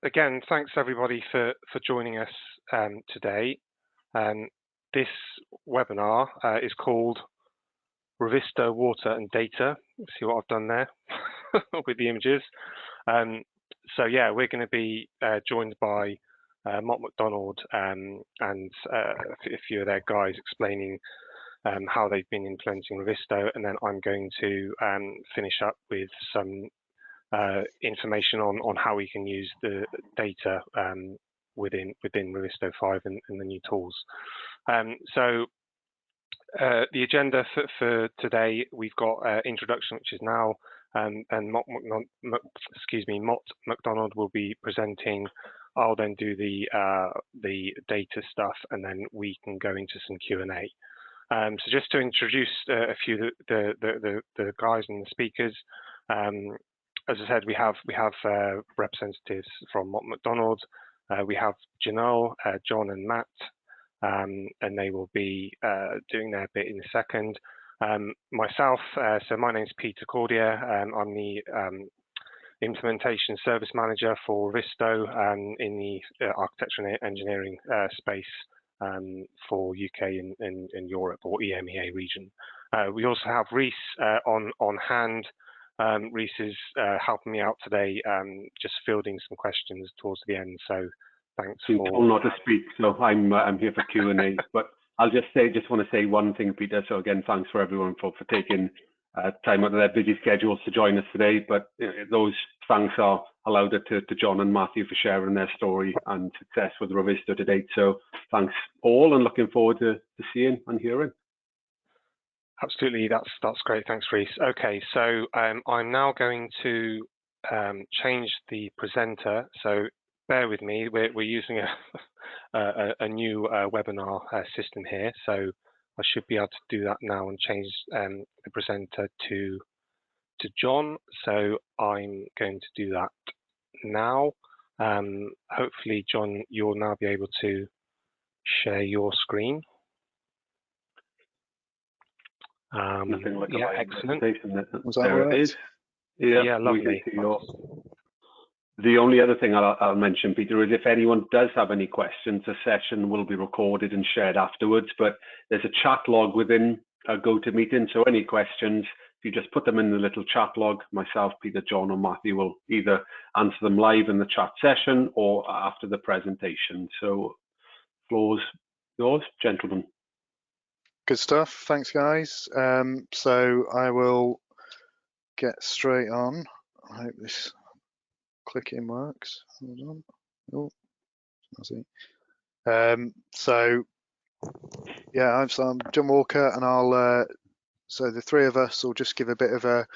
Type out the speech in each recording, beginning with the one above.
again, thanks everybody for joining us today. This webinar is called Revizto Water and Data. See what I've done there with the images. So yeah, we're going to be joined by Mott MacDonald and a few of their guys explaining how they've been implementing Revizto, and then I'm going to finish up with some information on how we can use the data within Revizto 5 and the new tools. So the agenda for today, we've got introduction, which is now, and Mott MacDonald will be presenting. I'll then do the data stuff, and then we can go into some Q&A. So just to introduce a few of the guys and the speakers. As I said, we have representatives from Mott MacDonald. We have Janelle, John, and Matt, and they will be doing their bit in a second. Myself, so my name's Peter Cordier. I'm the implementation service manager for Revizto in the architecture and engineering space for UK and Europe, or EMEA region. We also have Reese on hand. Reese is helping me out today, just fielding some questions towards the end. So thanks for. I'm not to speak, so I'm here for Q&A. But I'll just want to say one thing, Peter. So again, thanks for everyone for taking time out of their busy schedules to join us today. But those thanks are allowed to John and Matthew for sharing their story and success with Revizto to date. So thanks all, and looking forward to seeing and hearing. Absolutely, that's great. Thanks, Reese. Okay, so I'm now going to change the presenter. So bear with me. We're using a new webinar system here. So I should be able to do that now and change the presenter to John. So I'm going to do that now. Hopefully, John, you'll now be able to share your screen. Nothing like yeah, excellent. Was that there it is. Yeah, lovely. The only other thing I'll mention, Peter, is if anyone does have any questions, the session will be recorded and shared afterwards, but there's a chat log within GoToMeeting, so any questions, if you just put them in the little chat log, myself, Peter, John, or Matthew will either answer them live in the chat session or after the presentation. So, floor's yours, gentlemen. Good stuff. Thanks, guys. So I will get straight on. I hope this clicking works. Hold on. Oh, that's it. So yeah, I'm John Walker, and I'll. So the three of us will just give a bit of a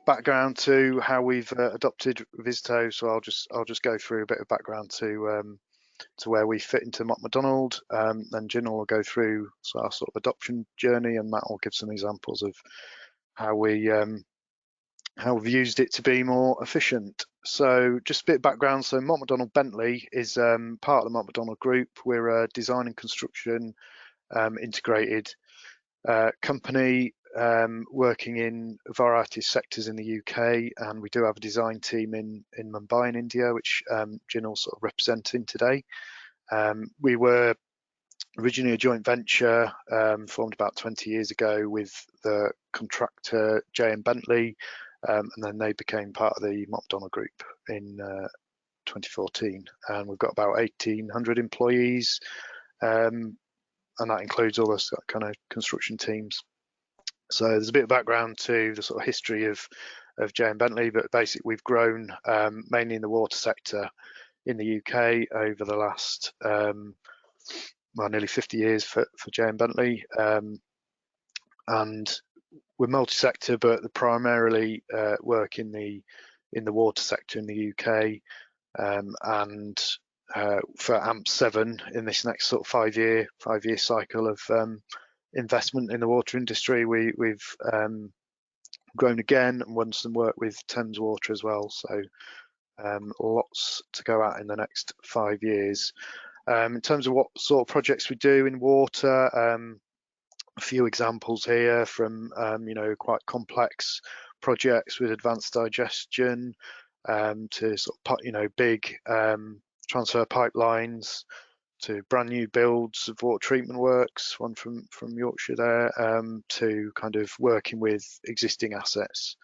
background to how we've adopted Revizto. So I'll just go through a bit of background to where we fit into Mott MacDonald. Then Gina will go through our sort of adoption journey, and Matt will give some examples of how we've used it to be more efficient. So just a bit of background. So Mott MacDonald Bentley is part of the Mott MacDonald Group. We're a design and construction integrated company working in a variety of sectors in the UK, and we do have a design team in Mumbai in India, which Gina will sort of representing today. We were originally a joint venture formed about 20 years ago with the contractor J.M. Bentley, and then they became part of the Mott MacDonald Group in 2014, and we've got about 1,800 employees, and that includes all those kind of construction teams. So there's a bit of background to the sort of history of J.M. Bentley, but basically we've grown mainly in the water sector in the UK over the last well, nearly 50 years for J.M. Bentley, and we're multi-sector, but primarily work in the water sector in the UK, and for AMP7 in this next sort of five-year cycle of investment in the water industry, we've grown again and won some work with Thames Water as well. So lots to go at in the next 5 years. In terms of what sort of projects we do in water, a few examples here from quite complex projects with advanced digestion, to sort of big transfer pipelines, to brand new builds of water treatment works, one from Yorkshire there, to kind of working with existing assets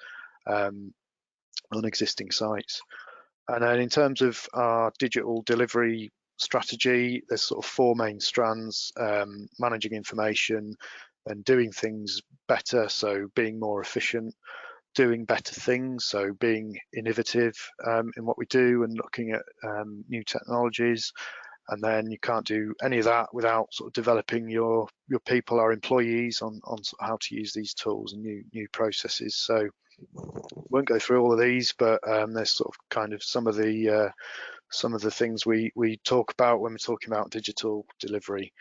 on existing sites. And then in terms of our digital delivery strategy, there's sort of 4 main strands: managing information and doing things better, so being more efficient; doing better things, so being innovative in what we do and looking at new technologies. And then you can't do any of that without sort of developing your people, our employees, on how to use these tools and new processes. So won't go through all of these, but there's sort of kind of some of the things we talk about when we're talking about digital delivery.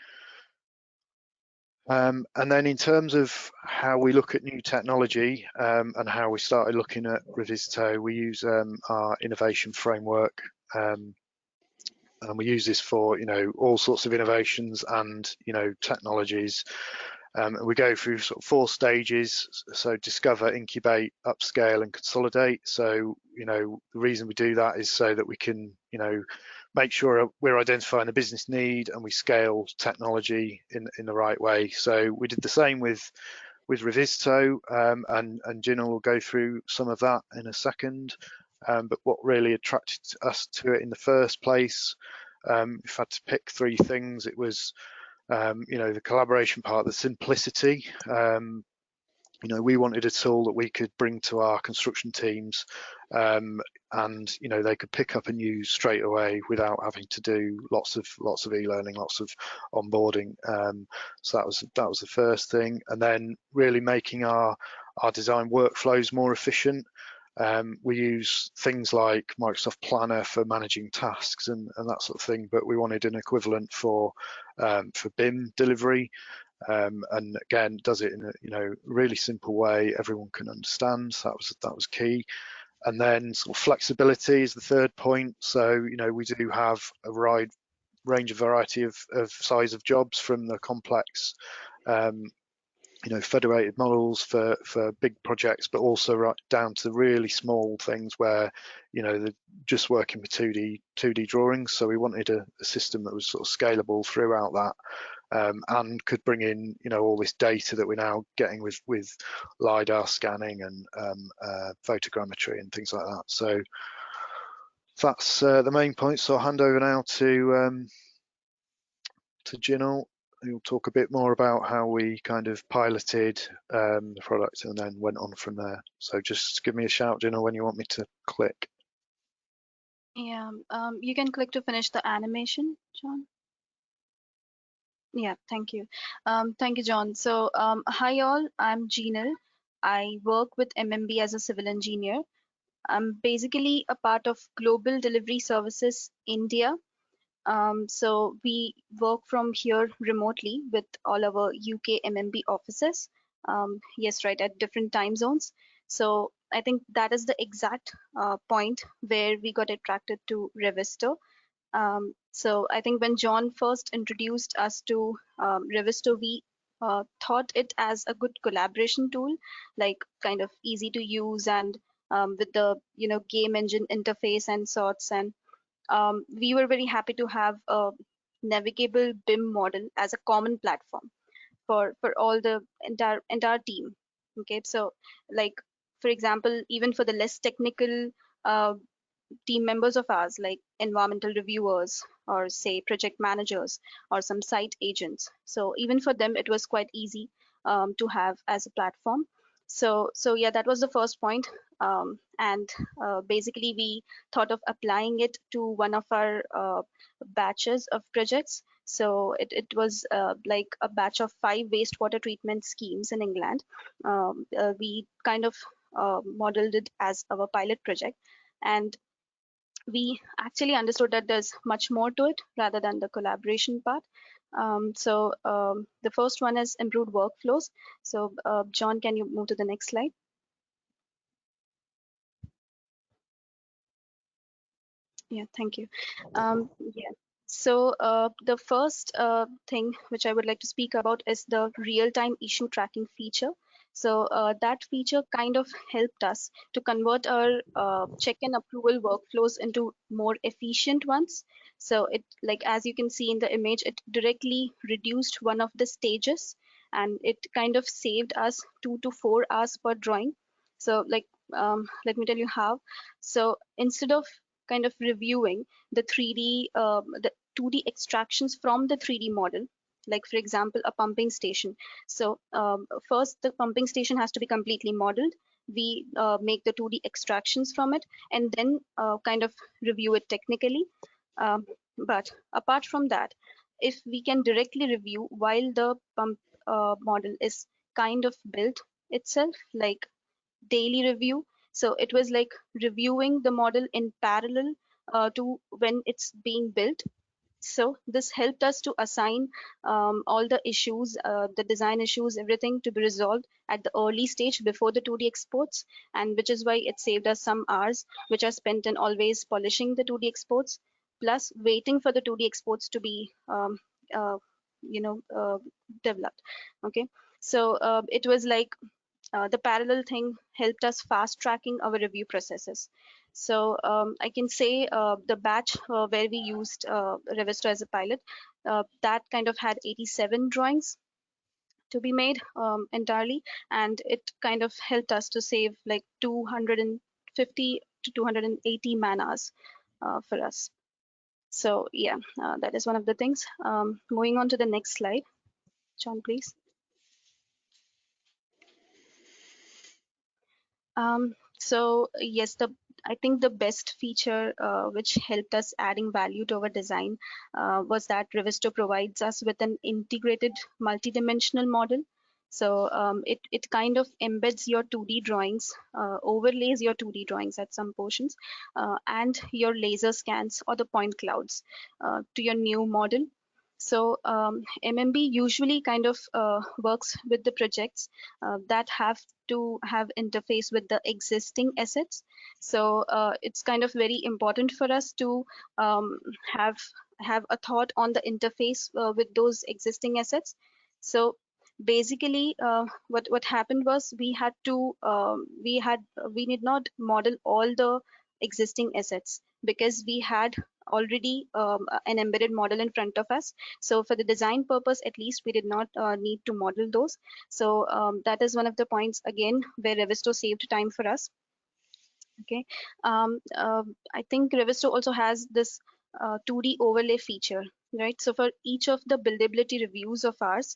And then in terms of how we look at new technology and how we started looking at Revizto, we use our innovation framework, and we use this for all sorts of innovations and technologies. We go through sort of 4 stages: so discover, incubate, upscale, and consolidate. So the reason we do that is so that we can make sure we're identifying the business need and we scale technology in the right way. So we did the same with Revizto, and Gina will go through some of that in a second. But what really attracted us to it in the first place, if I had to pick 3 things, it was the collaboration part, the simplicity. We wanted a tool that we could bring to our construction teams, and they could pick up and use straight away without having to do lots of e-learning, lots of onboarding. So that was the first thing. And then really making our design workflows more efficient. We use things like Microsoft Planner for managing tasks and that sort of thing, but we wanted an equivalent for BIM delivery, and again does it in a really simple way everyone can understand. So that was key. And then sort of flexibility is the third point. So we do have a wide range of variety of size of jobs, from the complex federated models for big projects, but also right down to the really small things where they're just working with 2D drawings. So we wanted a system that was sort of scalable throughout that, and could bring in all this data that we're now getting with LiDAR scanning and photogrammetry and things like that. So that's the main point. So I'll hand over now to Gina, who'll talk a bit more about how we kind of piloted the product and then went on from there. So just give me a shout, Gina, when you want me to click. Yeah, you can click to finish the animation, John. Yeah, thank you. Thank you, John. So hi all, I'm Gina. I work with MMB as a civil engineer. I'm basically a part of Global Delivery Services India. So we work from here remotely with all our UK MMB offices. Yes, right, at different time zones. So I think that is the exact point where we got attracted to Revizto. So I think when John first introduced us to Revizto, we thought it as a good collaboration tool, like kind of easy to use and with the game engine interface and sorts. And we were very happy to have a navigable BIM model as a common platform for all the entire team. Okay, so like for example, even for the less technical team members of ours, like environmental reviewers or say project managers or some site agents, so even for them it was quite easy to have as a platform. So yeah, that was the first point. And basically we thought of applying it to one of our batches of projects. So it was like a batch of 5 wastewater treatment schemes in England. We kind of modeled it as our pilot project, and we actually understood that there's much more to it rather than the collaboration part. So the first one is improved workflows. So John, can you move to the next slide? Yeah, thank you. Yeah. So the first thing which I would like to speak about is the real-time issue tracking feature. So that feature kind of helped us to convert our check and approval workflows into more efficient ones. So it, like as you can see in the image, it directly reduced one of the stages, and it kind of saved us 2 to 4 hours per drawing. So like let me tell you how. So instead of kind of reviewing the 3D, the 2D extractions from the 3D model, like for example, a pumping station. So first, the pumping station has to be completely modeled. We make the 2D extractions from it, and then kind of review it technically. Um, but apart from that, if we can directly review while the pump model is kind of built itself, like daily review. So it was like reviewing the model in parallel to when it's being built. So this helped us to assign all the issues, the design issues, everything to be resolved at the early stage before the 2D exports, and which is why it saved us some hours, which are spent in always polishing the 2D exports, plus waiting for the 2D exports to be, uh, you know, developed. Okay, so it was like the parallel thing helped us fast tracking our review processes. So I can say the batch where we used Revizto as a pilot, that kind of had 87 drawings to be made entirely, and it kind of helped us to save like 250 to 280 man hours for us. So yeah, that is one of the things. Moving on to the next slide, John, please. So yes, I think the best feature which helped us adding value to our design was that Revizto provides us with an integrated multidimensional model. So it kind of embeds your 2D drawings, overlays your 2D drawings at some portions, and your laser scans or the point clouds to your new model. So MMB usually kind of works with the projects that have to have interface with the existing assets. So it's kind of very important for us to um, have have a thought on the interface with those existing assets. So basically, what happened was we need not model all the existing assets because we had already an embedded model in front of us. So for the design purpose, at least we did not need to model those. So that is one of the points again where Revizto saved time for us. Okay, I think Revizto also has this 2D overlay feature, right? So for each of the buildability reviews of ours,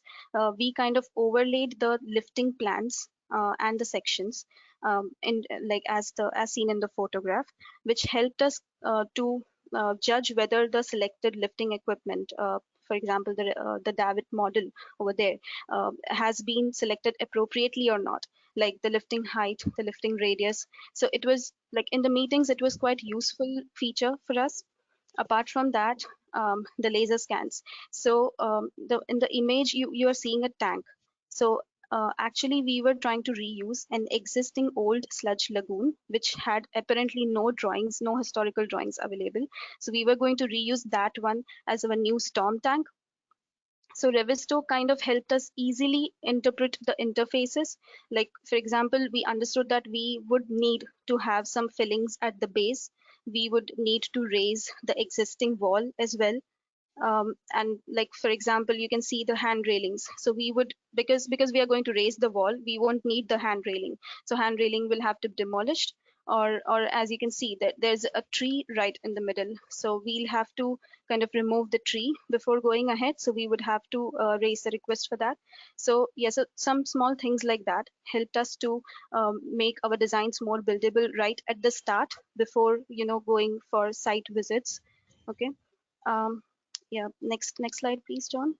we kind of overlaid the lifting plans and the sections in like as seen in the photograph, which helped us to judge whether the selected lifting equipment, for example, the David model over there, has been selected appropriately or not, like the lifting height, the lifting radius. So it was like in the meetings, it was quite useful feature for us. Apart from that, the laser scans. So in the image, you are seeing a tank. So actually, we were trying to reuse an existing old sludge lagoon, which had apparently no drawings, no historical drawings available. So we were going to reuse that one as our new storm tank. So Revizto kind of helped us easily interpret the interfaces. Like, for example, we understood that we would need to have some fillings at the base. We would need to raise the existing wall as well. And like, for example, you can see the hand railings. So we would, because we are going to raise the wall, we won't need the hand railing. So hand railing will have to be demolished, or as you can see that there's a tree right in the middle. So we'll have to kind of remove the tree before going ahead. So we would have to raise the request for that. So yes, so some small things like that helped us to make our designs more buildable right at the start before, going for site visits. Okay. Um, yeah, next slide, please, John.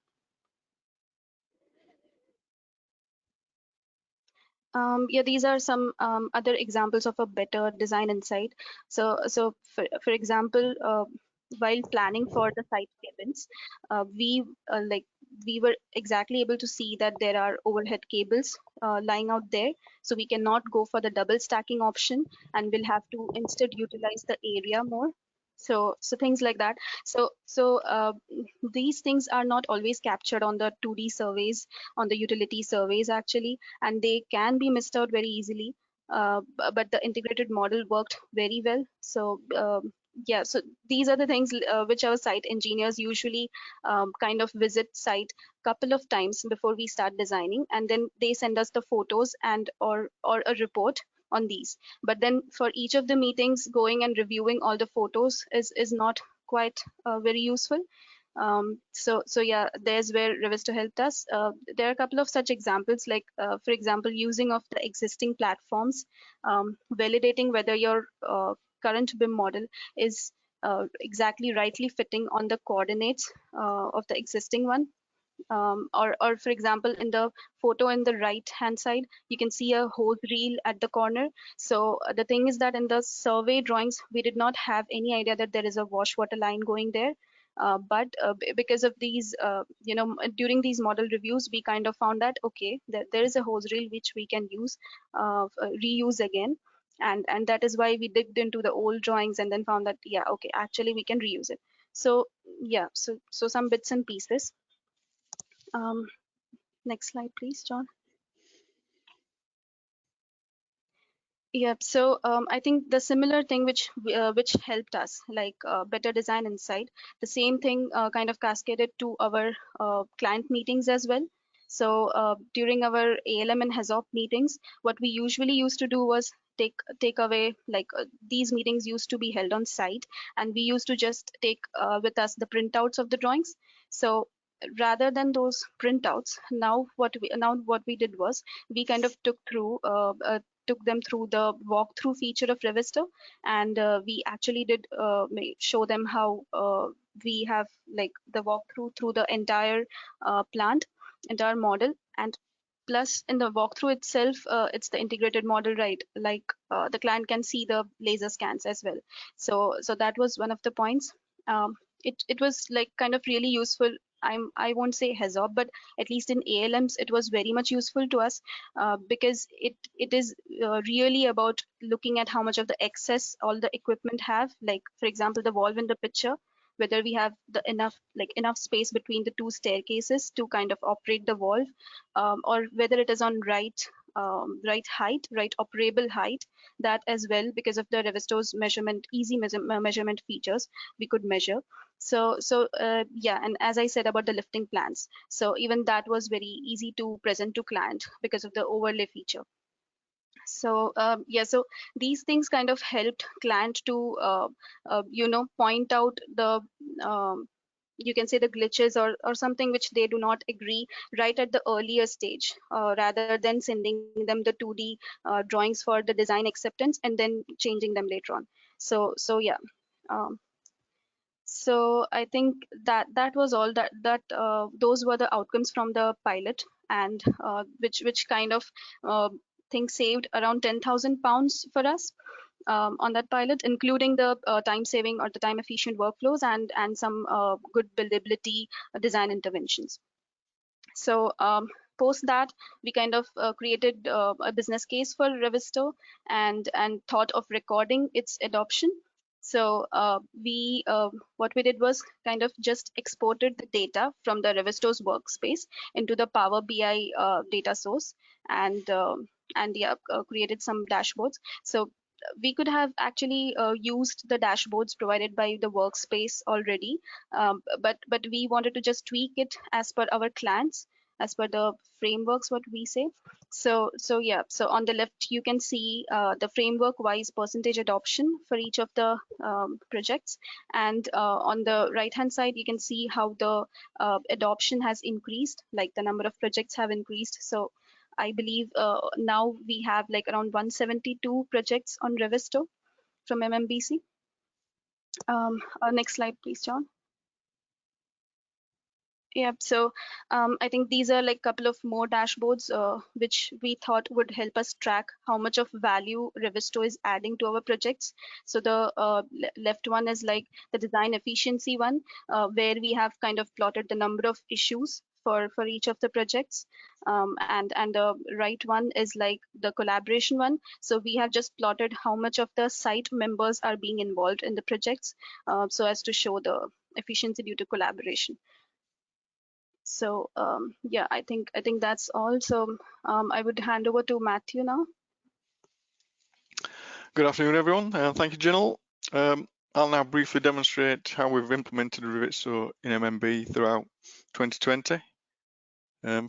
Yeah, these are some other examples of a better design insight. So for example, while planning for the site cabins, we were exactly able to see that there are overhead cables lying out there. So we cannot go for the double stacking option, and we'll have to instead utilize the area more. So things like that. These things are not always captured on the 2D surveys, on the utility surveys actually, and they can be missed out very easily. But the integrated model worked very well. Yeah, so these are the things which our site engineers usually kind of visit site couple of times before we start designing, and then they send us the photos and or a report on these. But then for each of the meetings, going and reviewing all the photos is not quite very useful. So yeah, there's where Revizto helped us. There are a couple of such examples, like for example, using of the existing platforms, validating whether your current BIM model is exactly rightly fitting on the coordinates of the existing one. Or for example, in the photo in the right hand side, you can see a hose reel at the corner. So the thing is that in the survey drawings, we did not have any idea that there is a wash water line going there. But because of these, during these model reviews, we kind of found that, okay, there is a hose reel which we can use, reuse again. And that is why we digged into the old drawings and then found that, yeah, okay, actually we can reuse it. So yeah, so some bits and pieces. Next slide, please, John. Yep. So I think the similar thing which helped us, like better design insight, the same thing kind of cascaded to our client meetings as well. So during our ALM and HAZOP meetings, what we usually used to do was take away, like these meetings used to be held on site, and we used to just take with us the printouts of the drawings. So rather than those printouts, now what we did was we kind of took them through the walkthrough feature of Revizto, and we actually did show them how we have like the walkthrough through the entire entire model. And plus in the walkthrough itself, it's the integrated model, right? Like the client can see the laser scans as well. So that was one of the points. It was like kind of really useful. I won't say HAZOP, but at least in ALMs, it was very much useful to us because it is really about looking at how much of the excess all the equipment have. Like for example, the valve in the picture, whether we have the enough space between the two staircases to kind of operate the valve, or whether it is on right height, right operable height. That as well, because of the Revizto's easy measurement features, we could measure. So yeah, and as I said about the lifting plans, so even that was very easy to present to client because of the overlay feature. So yeah, so these things kind of helped client to point out the you can say the glitches or something which they do not agree right at the earlier stage, rather than sending them the 2D drawings for the design acceptance and then changing them later on. So yeah. um, so I think that was all those were the outcomes from the pilot, and which kind of thing saved around £10,000 for us on that pilot, including the time saving or the time efficient workflows and some good buildability design interventions. So post that, we kind of created a business case for Revizto and thought of recording its adoption. So what we did was kind of just exported the data from the Revizto's workspace into the Power BI data source, and yeah, created some dashboards. So we could have actually used the dashboards provided by the workspace already, but we wanted to just tweak it as per our clients, as per the frameworks what we say. So yeah, so on the left you can see the framework wise percentage adoption for each of the projects, and on the right hand side you can see how the adoption has increased, like the number of projects have increased. So I believe now we have like around 172 projects on Revizto from MMBC. Next slide, please, John. Yeah, so I think these are like a couple of more dashboards which we thought would help us track how much of value Revizto is adding to our projects. So the left one is like the design efficiency one, where we have kind of plotted the number of issues for each of the projects, and the right one is like the collaboration one. So we have just plotted how much of the site members are being involved in the projects, so as to show the efficiency due to collaboration. So yeah, I think that's all. So I would hand over to Matthew now. Good afternoon, everyone. Thank you, Jinal. I'll now briefly demonstrate how we've implemented Revizto in MMB throughout 2020.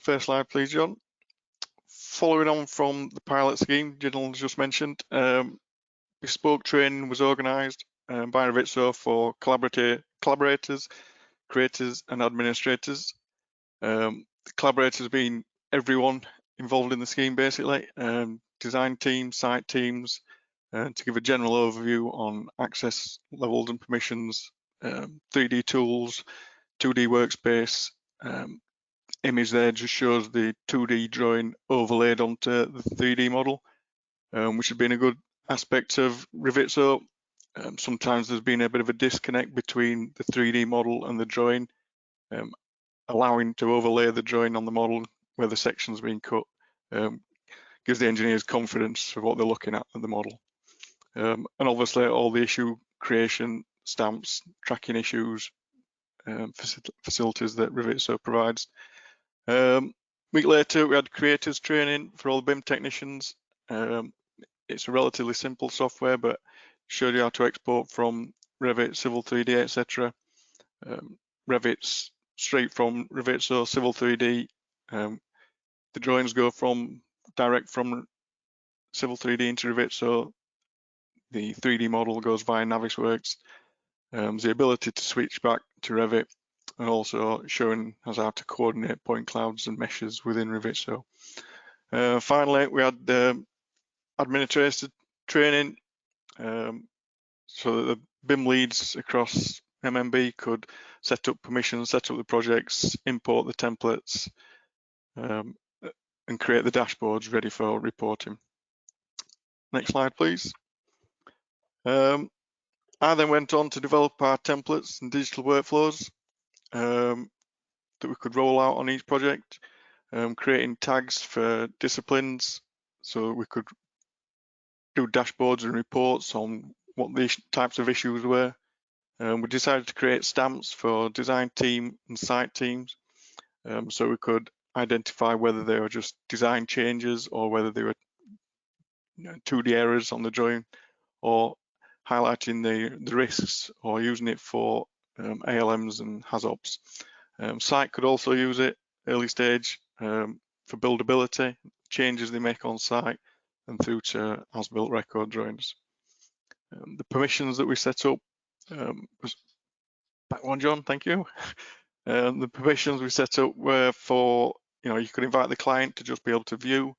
First slide, please, John. Following on from the pilot scheme Jinal just mentioned, bespoke training was organised by Revizto for collaborators, creators, and administrators. The collaborators being everyone involved in the scheme, basically, design teams, site teams, to give a general overview on access levels and permissions, 3D tools, 2D workspace. Image there just shows the 2D drawing overlaid onto the 3D model, which has been a good aspect of Revizto. Sometimes there's been a bit of a disconnect between the 3D model and the drawing, allowing to overlay the drawing on the model where the section's been cut, gives the engineers confidence of what they're looking at the model. And obviously all the issue creation, stamps, tracking issues, facilities that Revizto provides. Week later, we had creators training for all the BIM technicians. It's a relatively simple software, but showed you how to export from Revit, Civil 3D, etc. Revit's straight from Revizto, Civil 3D. The drawings go direct from Civil 3D into Revizto. The 3D model goes via Navisworks. The ability to switch back to Revit, and also showing us how to coordinate point clouds and meshes within Revizto. Finally, we had the administrator training, so that the BIM leads across MMB could set up permissions, set up the projects, import the templates, and create the dashboards ready for reporting. Next slide, please. I then went on to develop our templates and digital workflows that we could roll out on each project, creating tags for disciplines so we could do dashboards and reports on what the types of issues were. We decided to create stamps for design team and site teams, so we could identify whether they were just design changes or whether they were 2D errors on the drawing, or highlighting the risks, or using it for ALMs and HAZOPs. Site could also use it early stage for buildability, changes they make on site, and through to as-built record drawings. The permissions that we set up was back one, John, thank you. The permissions we set up were for, you could invite the client to just be able to view,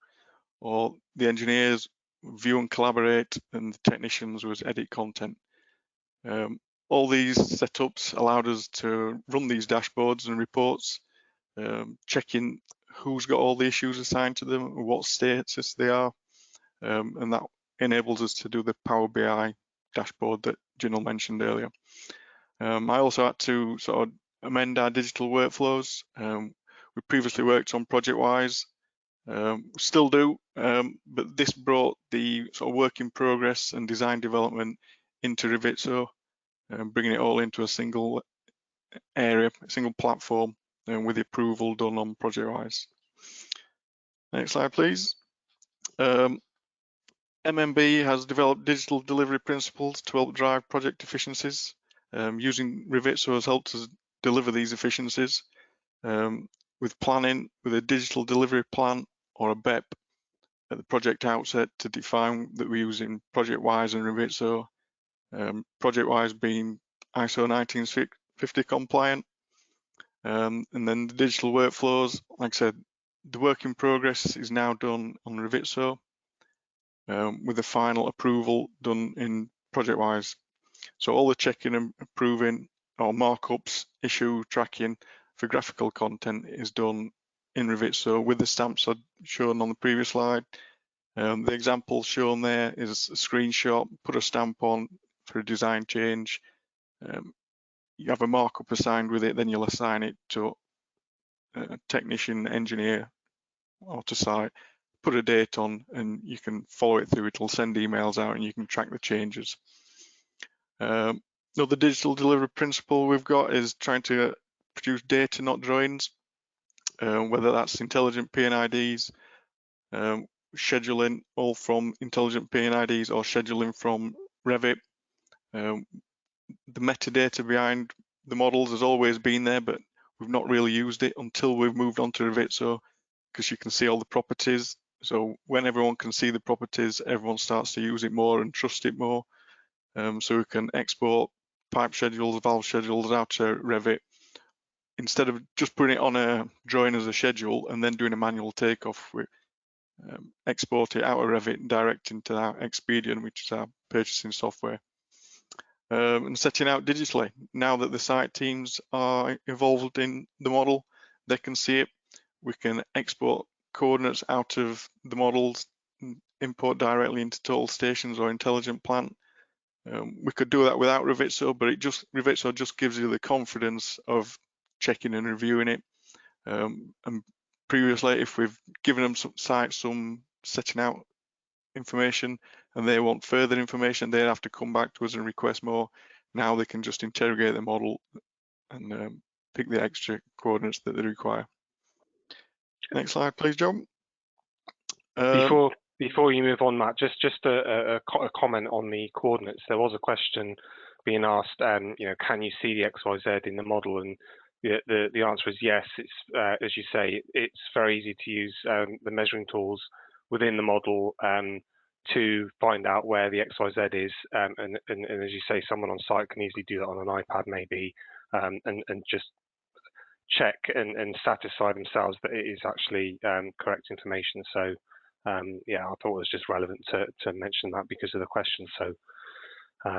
or the engineers view and collaborate, and the technicians was edit content. All these setups allowed us to run these dashboards and reports, checking who's got all the issues assigned to them, what status they are, and that enables us to do the Power BI dashboard that Jinal mentioned earlier. I also had to sort of amend our digital workflows. We previously worked on ProjectWise, still do, but this brought the sort of work in progress and design development into Revizto, bringing it all into a single area, a single platform, with the approval done on ProjectWise. Next slide, please. MMB has developed digital delivery principles to help drive project efficiencies. Using Revizto has helped us deliver these efficiencies with planning, with a digital delivery plan or a BEP at the project outset to define that we're using ProjectWise and Revizto. ProjectWise being ISO 19650 compliant, and then the digital workflows, like I said, the work in progress is now done on Revizto, with the final approval done in ProjectWise. So all the checking and approving, or markups, issue tracking for graphical content is done in Revizto with the stamps shown on the previous slide. The example shown there is a screenshot, put a stamp on for a design change. You have a markup assigned with it, then you'll assign it to technician, engineer, or to site, put a date on, and you can follow it through. It'll send emails out and you can track the changes. Another digital delivery principle we've got is trying to produce data, not drawings, whether that's intelligent PNIDs, scheduling all from intelligent PNIDs or scheduling from Revit. The metadata behind the models has always been there, but we've not really used it until we've moved on to Revizto, because you can see all the properties. So when everyone can see the properties, everyone starts to use it more and trust it more. So we can export pipe schedules, valve schedules out to Revit. Instead of just putting it on a drawing as a schedule and then doing a manual takeoff, we export it out of Revit direct into our Expedient, which is our purchasing software. And setting out digitally. Now that the site teams are involved in the model, they can see it. We can export coordinates out of the models, import directly into total stations or intelligent plant. We could do that without Revizto, but Revizto just gives you the confidence of checking and reviewing it. And previously, if we've given them some sites some setting out information and they want further information, they'd have to come back to us and request more. Now they can just interrogate the model and pick the extra coordinates that they require. Next slide, please, John. Before you move on, Matt, just a comment on the coordinates. There was a question being asked, can you see the XYZ in the model? And the answer is yes. It's as you say, it's very easy to use the measuring tools within the model to find out where the XYZ is, and as you say, someone on site can easily do that on an iPad maybe, and just check and satisfy themselves that it is actually correct information. So yeah, I thought it was just relevant to mention that because of the question. So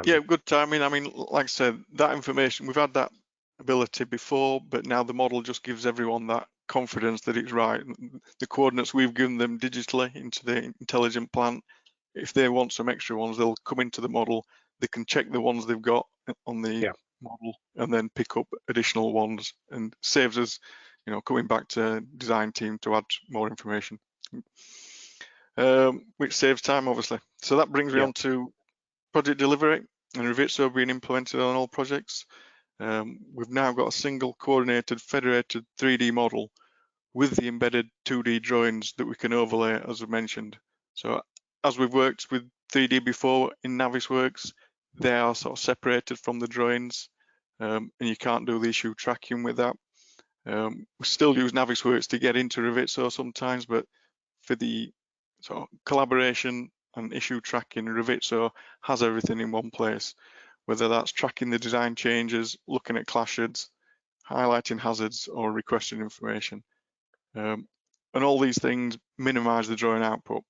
yeah, good timing. I mean, like I said, that information, we've had that ability before, but now the model just gives everyone that confidence that it's right. The coordinates we've given them digitally into the intelligent plant, if they want some extra ones, they'll come into the model, they can check the ones they've got on the model and then pick up additional ones, and saves us, coming back to design team to add more information, which saves time, obviously. So that brings me on to project delivery and Revizto being implemented on all projects. We've now got a single coordinated federated 3D model with the embedded 2D drawings that we can overlay, as I mentioned. So as we've worked with 3D before in Navisworks, they are sort of separated from the drawings, and you can't do the issue tracking with that. We still use Navisworks to get into Revizto sometimes, but for the sort of collaboration and issue tracking, Revizto has everything in one place, whether that's tracking the design changes, looking at clashes, highlighting hazards, or requesting information. And all these things minimize the drawing output,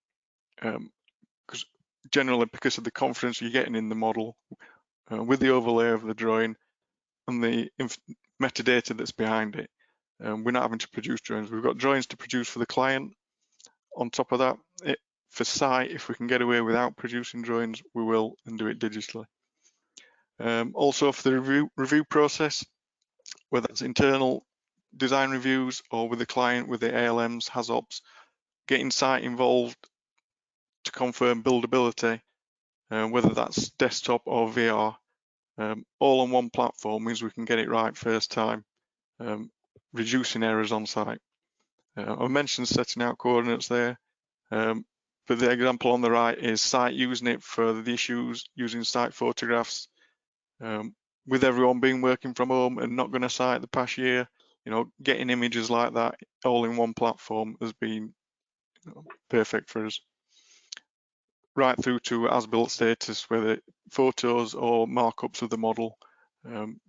because generally, because of the confidence you're getting in the model, with the overlay of the drawing and the metadata that's behind it, we're not having to produce drawings. We've got drawings to produce for the client. On top of that, for site, if we can get away without producing drawings, we will, and do it digitally. Also for the review process, whether it's internal design reviews or with the client, with the ALMs, HAZOPs, getting site involved to confirm buildability, whether that's desktop or VR, all on one platform means we can get it right first time, reducing errors on site. I mentioned setting out coordinates there, but the example on the right is site using it for the issues, using site photographs. With everyone being working from home and not going to site the past year, getting images like that all in one platform has been perfect for us. Right through to as-built status, whether photos or markups of the model, we can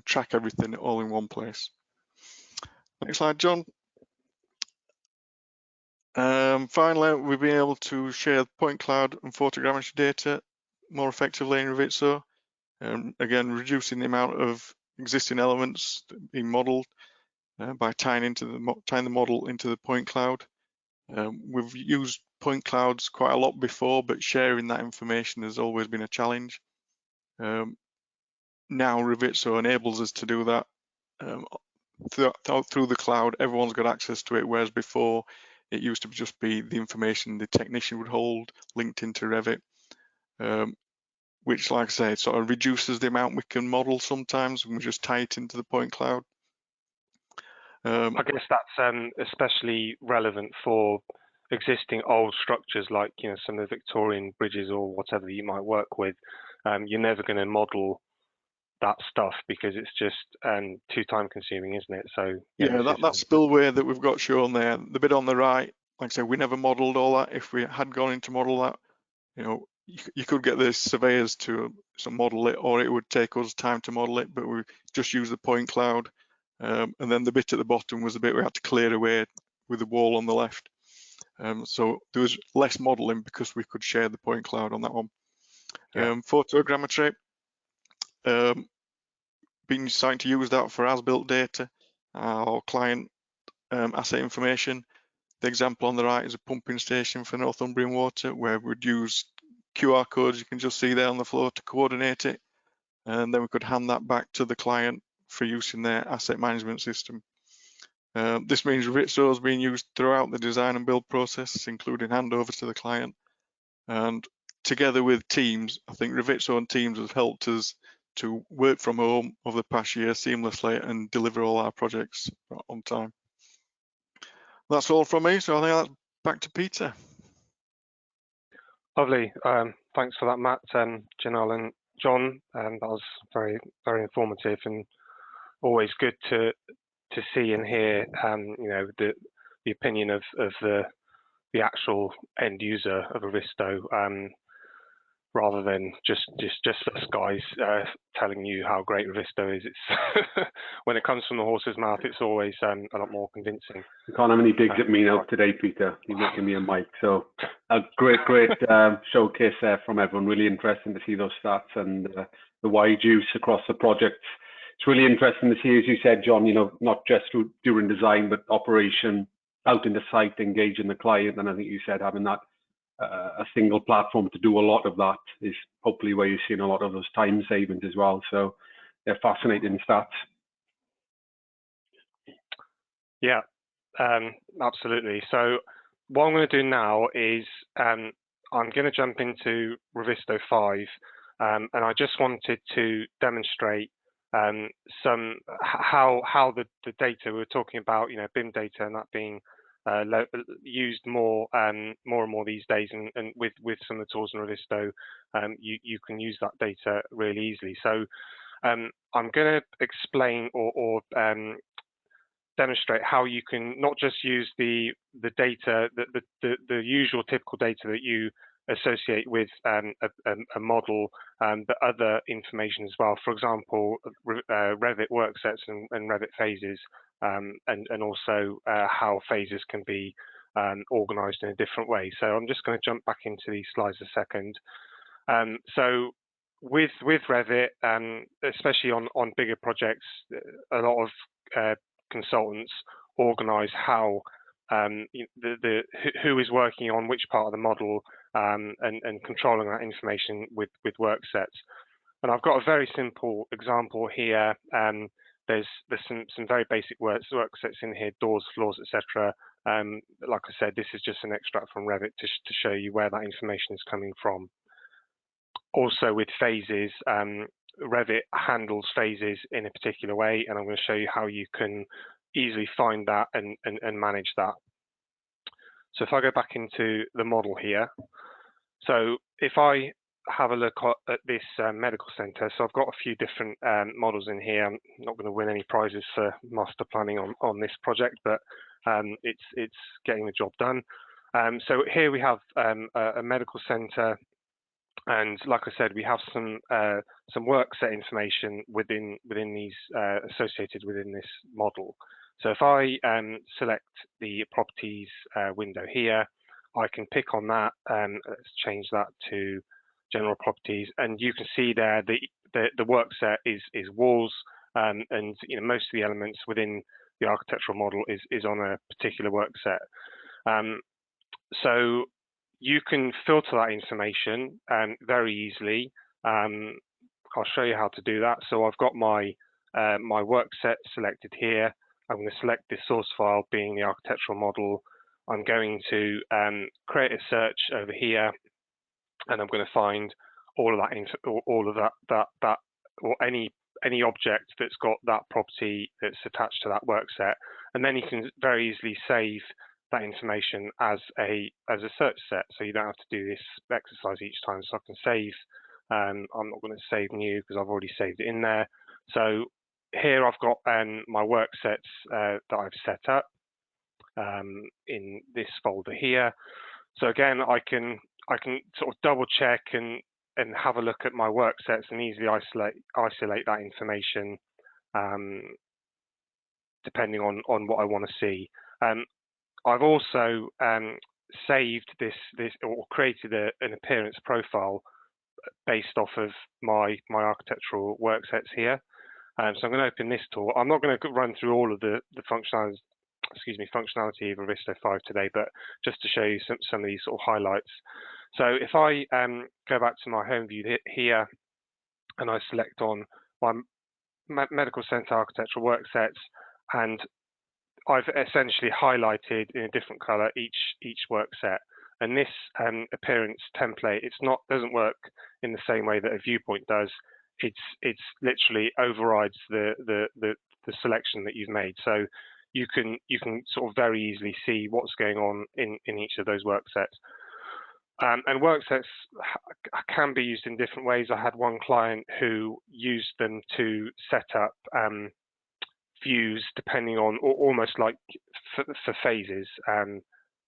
track everything all in one place. Next slide, John. Finally, we've been able to share point cloud and photogrammetry data more effectively in Revizto. Again, reducing the amount of existing elements being modeled by tying the model into the point cloud. We've used point clouds quite a lot before, but sharing that information has always been a challenge. Now Revizto enables us to do that through the cloud. Everyone's got access to it, whereas before it used to just be the information the technician would hold linked into Revit, which, like I say, it sort of reduces the amount we can model sometimes when we just tie it into the point cloud. I guess that's especially relevant for existing old structures, like some of the Victorian bridges or whatever you might work with. You're never going to model that stuff because it's just too time consuming, isn't it? So yeah, that spillway that we've got shown there, the bit on the right, like I say, we never modeled all that. If we had gone in to model that, you could get the surveyors to model it, or it would take us time to model it, but we just use the point cloud. And then the bit at the bottom was the bit we had to clear away with the wall on the left. So there was less modeling because we could share the point cloud on that one. Yeah. Photogrammetry, been starting to use that for as-built data or client asset information. The example on the right is a pumping station for Northumbrian Water, where we'd use QR codes you can just see there on the floor to coordinate it, and then we could hand that back to the client for use in their asset management system. This means Revizto is being used throughout the design and build process, including handover to the client. And together with Teams, I think Revizto and Teams has helped us to work from home over the past year seamlessly and deliver all our projects on time. That's all from me, so I think that's back to Peter. Lovely. Thanks for that, Matt, Janelle, and John. That was very, very informative and always good to see and hear, the opinion of the actual end user of Revizto, rather than just us guys telling you how great Revizto is. It's when it comes from the horse's mouth, it's always a lot more convincing. You can't have any digs at me now today, Peter. You're making me a mic. So a great showcase there from everyone. Really interesting to see those stats and the wide use across the projects. It's really interesting to see, as you said, John, not just during design, but operation, out in the site, engaging the client. And I think you said having that a single platform to do a lot of that is hopefully where you're seeing a lot of those time savings as well. So they're fascinating stats. Yeah, absolutely. So what I'm going to do now is I'm going to jump into Revizto 5, and I just wanted to demonstrate how the data we were talking about, BIM data, and that being used more and more these days, and with some of the tools in Revizto, you can use that data really easily. So I'm going to explain or demonstrate how you can not just use the data, the usual typical data that you associate with a model, but other information as well. For example, Revit Worksets and Revit phases, and also how phases can be organized in a different way. So I'm just going to jump back into these slides a second. So with Revit, especially on bigger projects, a lot of consultants organize how who is working on which part of the model, and controlling that information with Worksets. And I've got a very simple example here. There's some very basic Worksets in here, doors, floors, etc. Like I said, this is just an extract from Revit to show you where that information is coming from. Also with phases, Revit handles phases in a particular way, and I'm going to show you how you can easily find that and manage that. So if I go back into the model here, so if I have a look at this medical center, so I've got a few different models in here. I'm not going to win any prizes for master planning on this project, but it's getting the job done. So here we have a medical center, and like I said, we have some workset information within these associated within this model. So if I select the properties window here, I can pick on that, and let's change that to general properties, and you can see there the workset is walls, and most of the elements within the architectural model is on a particular workset. So you can filter that information very easily. I'll show you how to do that. So I've got my my workset selected here. I'm going to select this source file being the architectural model. I'm going to create a search over here, and I'm going to find all of that, or any object that's got that property that's attached to that work set, and then you can very easily save that information as a search set, so you don't have to do this exercise each time. So I can save. I'm not going to save new because I've already saved it in there. So here I've got my work sets that I've set up in this folder here. So again, I can sort of double check and have a look at my work sets and easily isolate that information depending on what I want to see. I've also saved this or created an appearance profile based off of my architectural work sets here. So I'm going to open this tool. I'm not going to run through all of the functionality of Revizto 5 today, but just to show you some of these sort of highlights. So if I go back to my home view here, and I select on my medical center architectural work sets, and I've essentially highlighted in a different color each work set. And this appearance template, doesn't work in the same way that a viewpoint does. It's literally overrides the selection that you've made. So you can sort of very easily see what's going on in each of those work sets. And work sets can be used in different ways. I had one client who used them to set up views depending on, almost like for phases,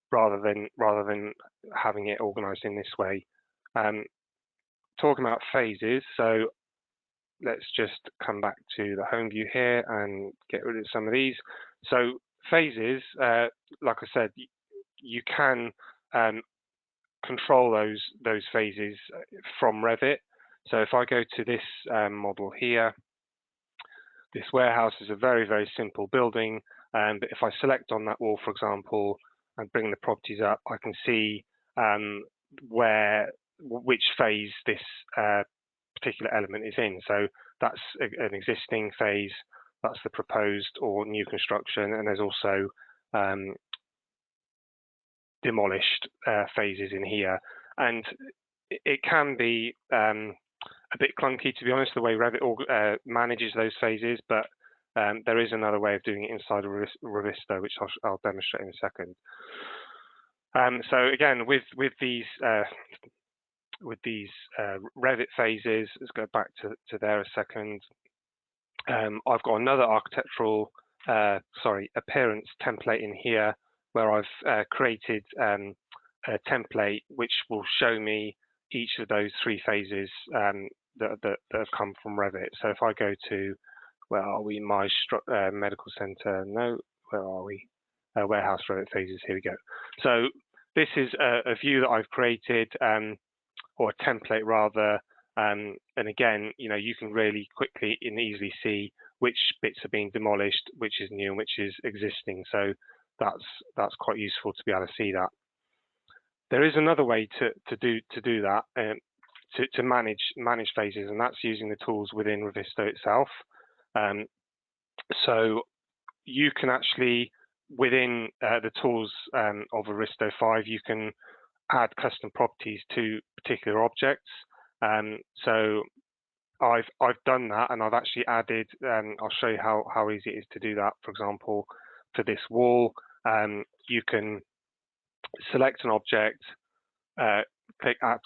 rather than having it organized in this way. Talking about phases, so let's just come back to the home view here and get rid of some of these. So phases, like I said, you can control those phases from Revit. So if I go to this model here, this warehouse is a very, very simple building, but if I select on that wall, for example, and bring the properties up, I can see which phase this particular element is in. So that's an existing phase, that's the proposed or new construction, and there's also demolished phases in here. And it can be a bit clunky, to be honest, the way Revit manages those phases, but there is another way of doing it inside of Revizto, which I'll demonstrate in a second. So again, with these Revit phases, let's go back to there a second. I've got another architectural, appearance template in here where I've created a template which will show me each of those three phases that have come from Revit. So if I go to, where are we? My medical center. No, where are we? Warehouse Revit phases. Here we go. So this is a view that I've created, or a template rather. And again, you can really quickly and easily see which bits are being demolished, which is new, and which is existing. So that's quite useful to be able to see that. There is another way to do that, to manage phases, and that's using the tools within Revizto itself. So you can actually, within the tools of Revizto 5, you can add custom properties to particular objects. So I've done that, and I've actually added. I'll show you how easy it is to do that. For example, for this wall, you can select an object, click add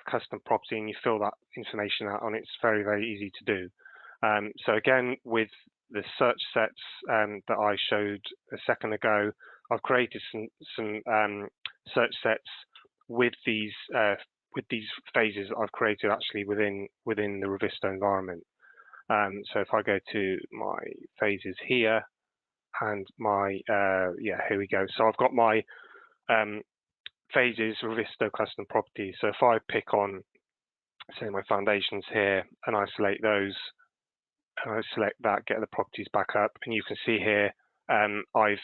custom property, and you fill that information out, and it's very, very easy to do. So again, with the search sets that I showed a second ago, I've created some search sets with these phases I've created actually within the Revizto environment. So if I go to my phases here, and my here we go. So I've got my phases Revizto custom properties. So if I pick on, say, my foundations here, and I select those, and I select that, get the properties back up, and you can see here I've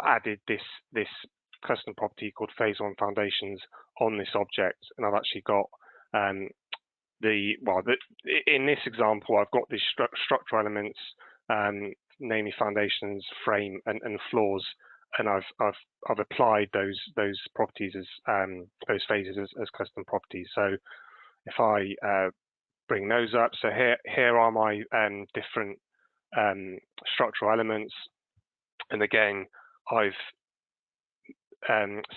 added this custom property called phase 1 foundations on this object, and I've actually got in this example, I've got these structural elements namely foundations, frame, and floors, and I've applied those properties as those phases as custom properties. So if I bring those up, so here are my different structural elements, and again I've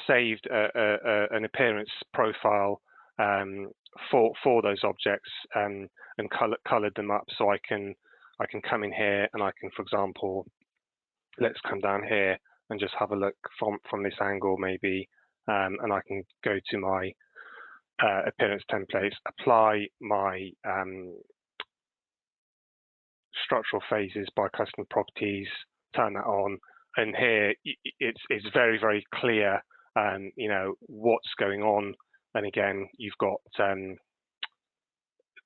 saved an appearance profile for those objects and colored them up, so I can come in here and I can, for example, let's come down here and just have a look from this angle maybe, and I can go to my appearance templates, apply my structural phases by custom properties, turn that on, and here it's very, very clear, you know, what's going on. And again, you've got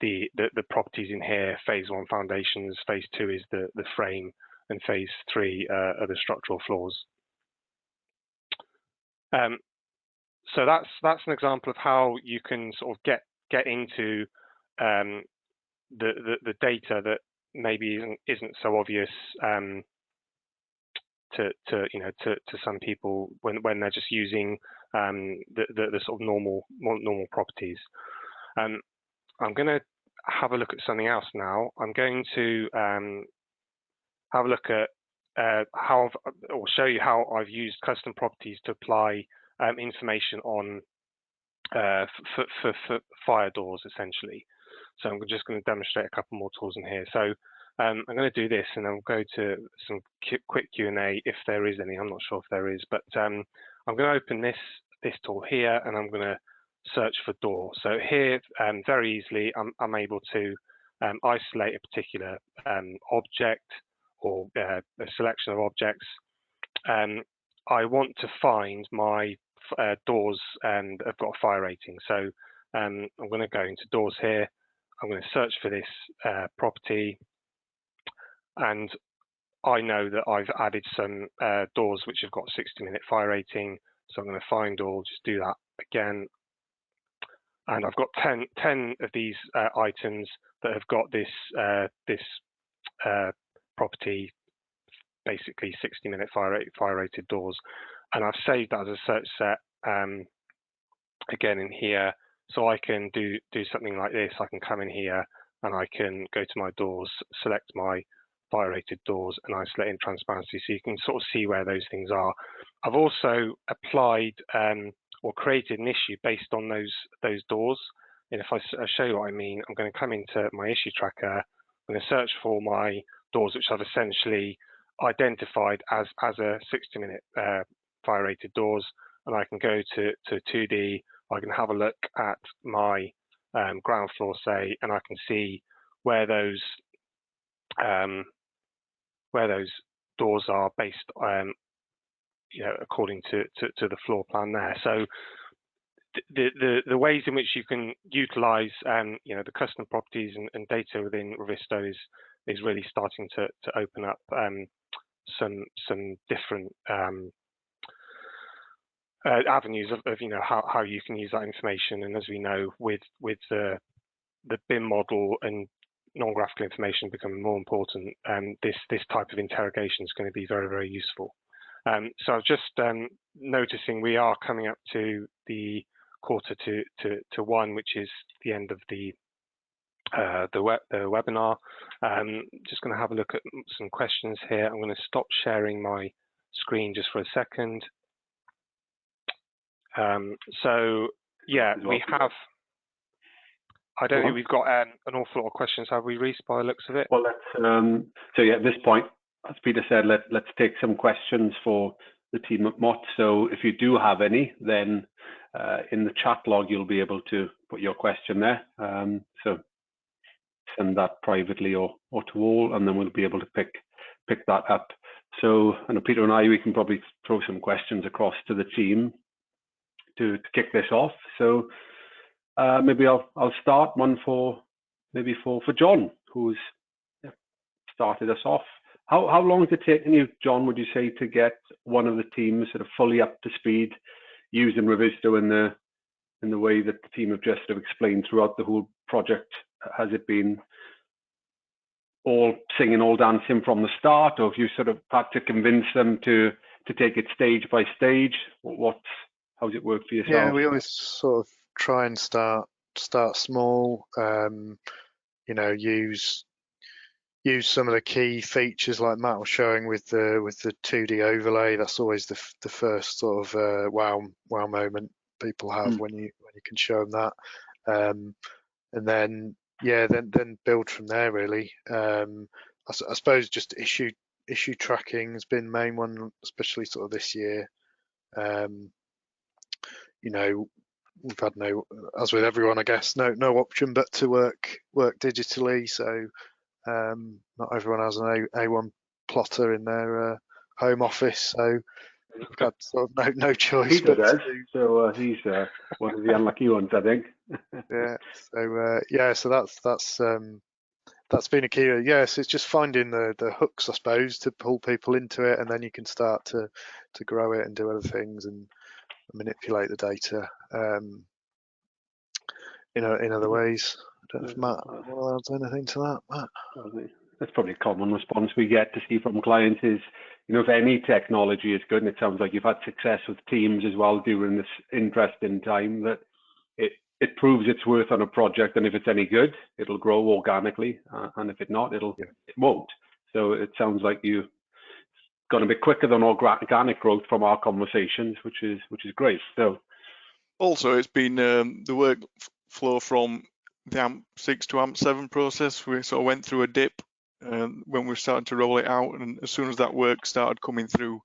the properties in here. Phase 1 foundations, phase 2 is the frame, and phase 3 are the structural floors. So that's an example of how you can sort of get into the data that maybe isn't so obvious to some people when they're just using the sort of normal properties. I'm going to have a look at something else now. I'm going to have a look at or show you how I've used custom properties to apply information on for fire doors, essentially. So I'm just going to demonstrate a couple more tools in here. So I'm going to do this, and I'll go to some quick Q&A if there is any. I'm not sure if there is, but I'm going to open this tool here, and I'm going to search for door. So here, very easily, I'm able to isolate a particular object or a selection of objects. I want to find my doors and I've got a fire rating. So I'm going to go into doors here. I'm going to search for this property, and I know that I've added some doors which have got 60-minute fire rating. So I'm going to find all, just do that again. And I've got 10 of these items that have got this property, basically 60-minute fire rated doors. And I've saved that as a search set again in here. So I can do something like this. I can come in here and I can go to my doors, select my fire rated doors, and isolate in transparency, so you can sort of see where those things are. I've also applied or created an issue based on those doors. And if I show you what I mean, I'm going to come into my issue tracker. I'm going to search for my doors, which I've essentially identified as a 60-minute fire rated doors, and I can go to 2D. I can have a look at my ground floor, say, and I can see where those doors are based, you know, according to the floor plan there. So the ways in which you can utilize, you know, the custom properties and data within Revizto is really starting to open up some different avenues of you know how you can use that information. And as we know, with the BIM model and non-graphical information becoming more important, this type of interrogation is going to be very, very useful. So I was just noticing we are coming up to the quarter to one, which is the end of the webinar. Just going to have a look at some questions here. I'm going to stop sharing my screen just for a second. So yeah, we have. I don't think we've got an awful lot of questions, have we, Reese, by the looks of it? Well, let's. So yeah, at this point, as Peter said, let's take some questions for the team at Mott. So if you do have any, then in the chat log you'll be able to put your question there. So send that privately or to all, and then we'll be able to pick that up. So I know Peter and I, we can probably throw some questions across to the team to kick this off. So maybe I'll start one for John, who's started us off. How long has it taken you, John, would you say, to get one of the teams sort of fully up to speed using Revizto in the way that the team have just sort of explained throughout the whole project? Has it been all singing, all dancing from the start, or have you sort of had to convince them to take it stage by stage? How's it work for yourself? Yeah, we always sort of try and start small. You know, use some of the key features like Matt was showing with the 2D overlay. That's always the first sort of wow moment people have when you can show them that, and then then build from there really. I suppose just issue tracking has been the main one, especially sort of this year. You know, we've had as with everyone, I guess, no option but to work digitally. So not everyone has an A1 plotter in their home office, so we've had sort of no choice. Peter does, so he's one of the unlucky ones, I think. So that's been a key. Yes, it's just finding the hooks, I suppose, to pull people into it, and then you can start to grow it and do other things and manipulate the data in other ways. I don't know if Matt will add anything to that, Matt. That's probably a common response we get to see from clients is, you know, if any technology is good, and it sounds like you've had success with Teams as well during this interesting time, that it proves its worth on a project, and if it's any good, it'll grow organically, and if it's not, it won't. So it sounds like you've gone a bit quicker than organic growth from our conversations, which is great. So also, it's been the workflow from the AMP6 to AMP7 process. We sort of went through a dip when we started to roll it out, and as soon as that work started coming through,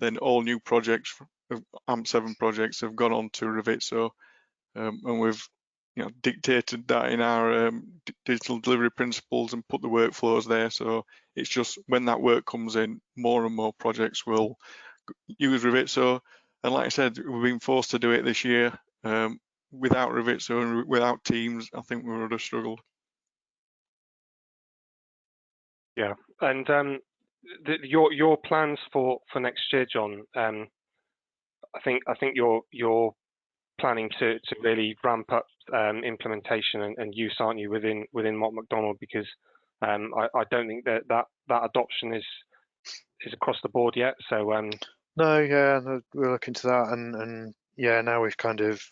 then all new projects, AMP7 projects, have gone on to Revizto, and we've dictated that in our digital delivery principles and put the workflows there. So it's just when that work comes in, more and more projects will use Revizto. And like I said, we've been forced to do it this year. Without Revizto and without Teams, I think we would have struggled. Yeah, and your plans for next year, John. I think you're planning to really ramp up implementation and use, aren't you, within Mott MacDonald? Because I don't think that adoption is across the board yet. So no, we're looking to that, and now we've kind of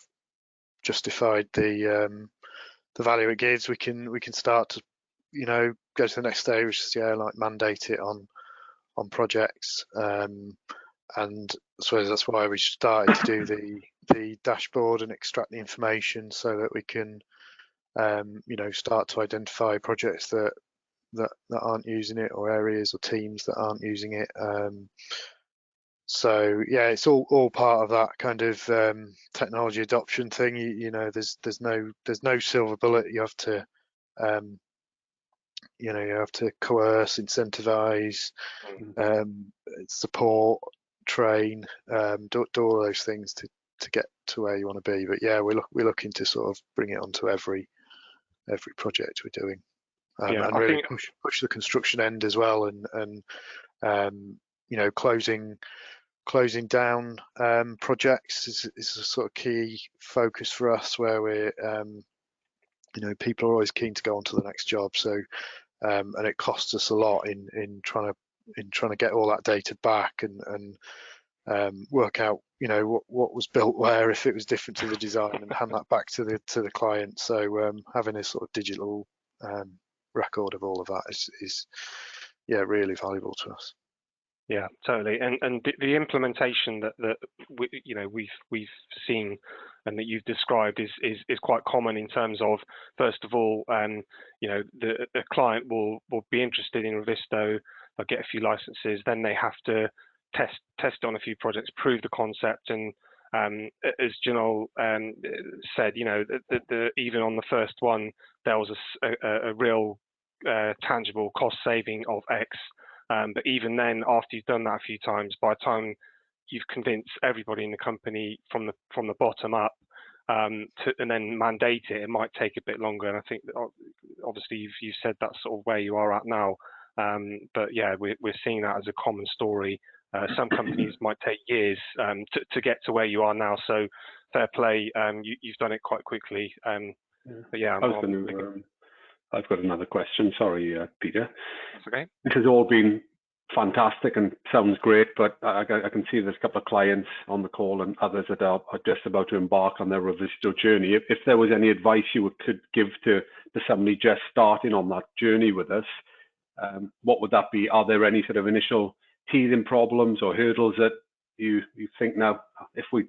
justified the value it gives. We can start to go to the next stage, which is like mandate it on projects, and I suppose that's why we started to do the dashboard and extract the information so that we can start to identify projects that aren't using it, or areas or teams that aren't using it. So yeah, it's all part of that kind of technology adoption thing. There's no silver bullet. You have to you have to coerce, incentivize, support, train, do all those things to get to where you want to be. But yeah, we're looking to sort of bring it onto every project we're doing, and really push the construction end as well, and closing down projects is a sort of key focus for us, where we're people are always keen to go on to the next job. So and it costs us a lot in trying to get all that data back and work out what was built where, if it was different to the design, and hand that back to the client. So having a sort of digital record of all of that is really valuable to us. Yeah, totally. And the implementation that we've seen and that you've described is quite common in terms of, first of all, the client will be interested in Revizto, they'll get a few licenses, then they have to test on a few projects, prove the concept, and as Janelle said, even on the first one, there was a real tangible cost saving of X. But even then, after you've done that a few times, by the time you've convinced everybody in the company from the bottom up and then mandate it, it might take a bit longer. And I think that obviously you've said that's sort of where you are at now. But yeah, we're seeing that as a common story. Some companies might take years to get to where you are now. So fair play, you've done it quite quickly. But yeah, I've got another question. Sorry, Peter. That's okay. This has all been fantastic and sounds great, but I can see there's a couple of clients on the call and others that are just about to embark on their Revizto journey. If there was any advice you could give to somebody just starting on that journey with us, what would that be? Are there any sort of initial teething problems or hurdles that you think, now, if we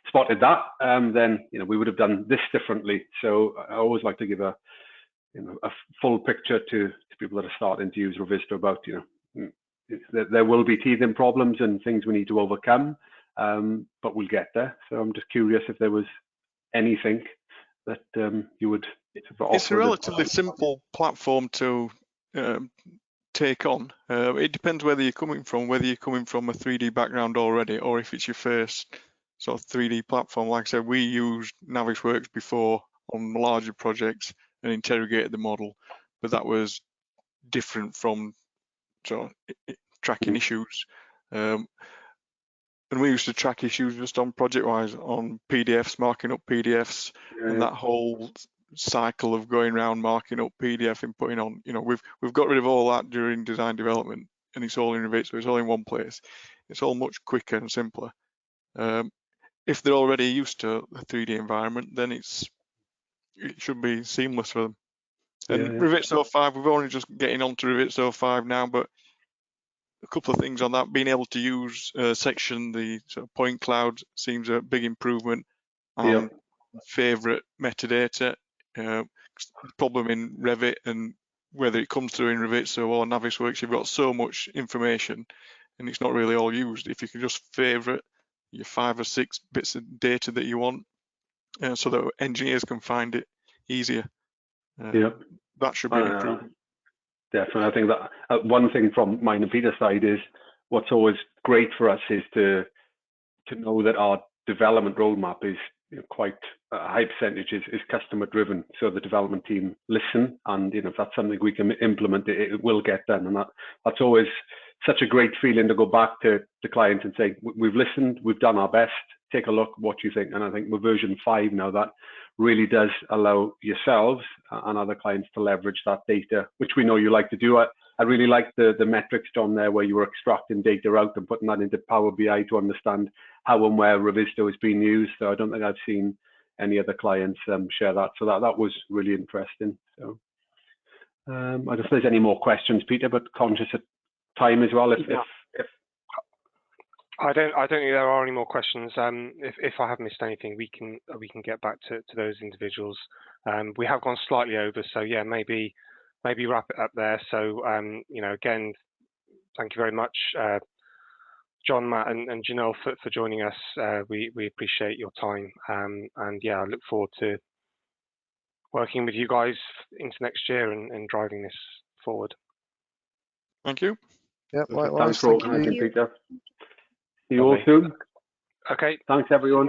spotted that, then we would have done this differently? So I always like to give a full picture to people that are starting to use Revizto about there will be teething problems and things we need to overcome, but we'll get there. So I'm just curious if there was anything that you would offer. It's a relatively simple platform to take on. It depends whether you're coming from a 3D background already, or if it's your first sort of 3D platform. Like I said, we used Navisworks before on larger projects and interrogated the model, but that was different from tracking issues. And we used to track issues just on project-wise, on PDFs, marking up PDFs, and that whole cycle of going around marking up PDF and putting on. We've got rid of all that during design development, and it's all in Revit, so it's all in one place. It's all much quicker and simpler. If they're already used to a 3D environment, then it should be seamless for them. And Revizto 5, we're only just getting onto Revizto 5 now, but a couple of things on that. Being able to use section, the sort of point cloud seems a big improvement. Favorite metadata. The problem in Revit, and whether it comes through in Revizto or Navisworks, you've got so much information and it's not really all used. If you can just favorite your 5 or 6 bits of data that you want, so that engineers can find it easier. That should be an improvement. Definitely. I think that one thing from mine and Peter's side is what's always great for us is to know that our development roadmap is quite a high percentage is customer driven. So the development team listen, and if that's something we can implement, it will get done. And that's always such a great feeling to go back to the client and say, we've listened, we've done our best, take a look, what you think. And I think with version 5 now, that really does allow yourselves and other clients to leverage that data, which we know you like to do. I really like the metrics, John, there, where you were extracting data out and putting that into Power BI to understand how and where Revizto is being used. So I don't think I've seen any other clients share that. So that was really interesting. So I don't know if there's any more questions, Peter, but conscious of time as well. If I don't think there are any more questions. If I have missed anything, we can get back to those individuals. We have gone slightly over, so yeah, maybe wrap it up there. So again, thank you very much, John, Matt, and Janelle for joining us. We appreciate your time, and yeah, I look forward to working with you guys into next year and driving this forward. Thank you. Yeah, likewise. Thanks for organising, Peter. See you all Okay. soon. Okay. Thanks, everyone.